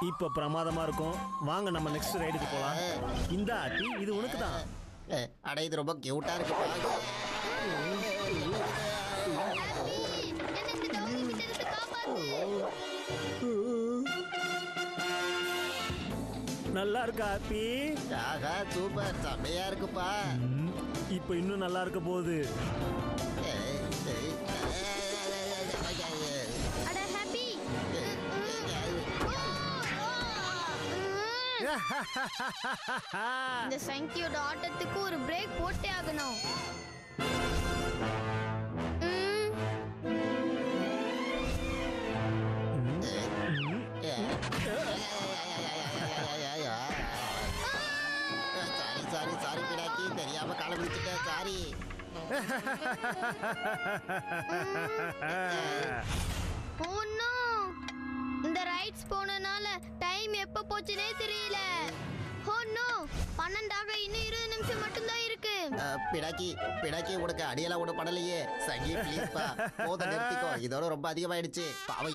இப்ப பிரமாதமா இருக்கும். வாங்க நம்ம நெக்ஸ்ட் ரைடுக்கு போலாம். இந்த ஆட்டி இது உனக்கு தான். அட இது ரொம்ப கியூட்டா இருக்குப்பா. நல்லா இருக்கா ஆப்பி? ஆஹா சூப்பர், செம்மையா இருக்குப்பா. இப்ப இன்னும் நல்லா இருக்க போகுது. அட ஹாப்பி. இந்த சங்கியோட ஆட்டத்துக்கு ஒரு பிரேக் போட்டே ஆகணும். சாரி சாரி பிடாக்கி, தெரியாம காலை பிடிச்சிட்டேன், சாரி. ஓ நோ, இந்த ரைட்ஸ் போனனால டைம் எப்ப போச்சுனே தெரியல. ஓ நோ, 12 இன்னும் 20 நிமிஷம் மட்டும் தான் இருக்கு. பிடாக்கி பிடாக்கி, உனக்கு அடியெல்லாம் ஒன்றும் பண்ணலையே. சங்கி ப்ளீஸ்ப்பா, போத நிறுத்திக்கோ, இதோட ரொம்ப அதிகமாயிடுச்சு. பாவம்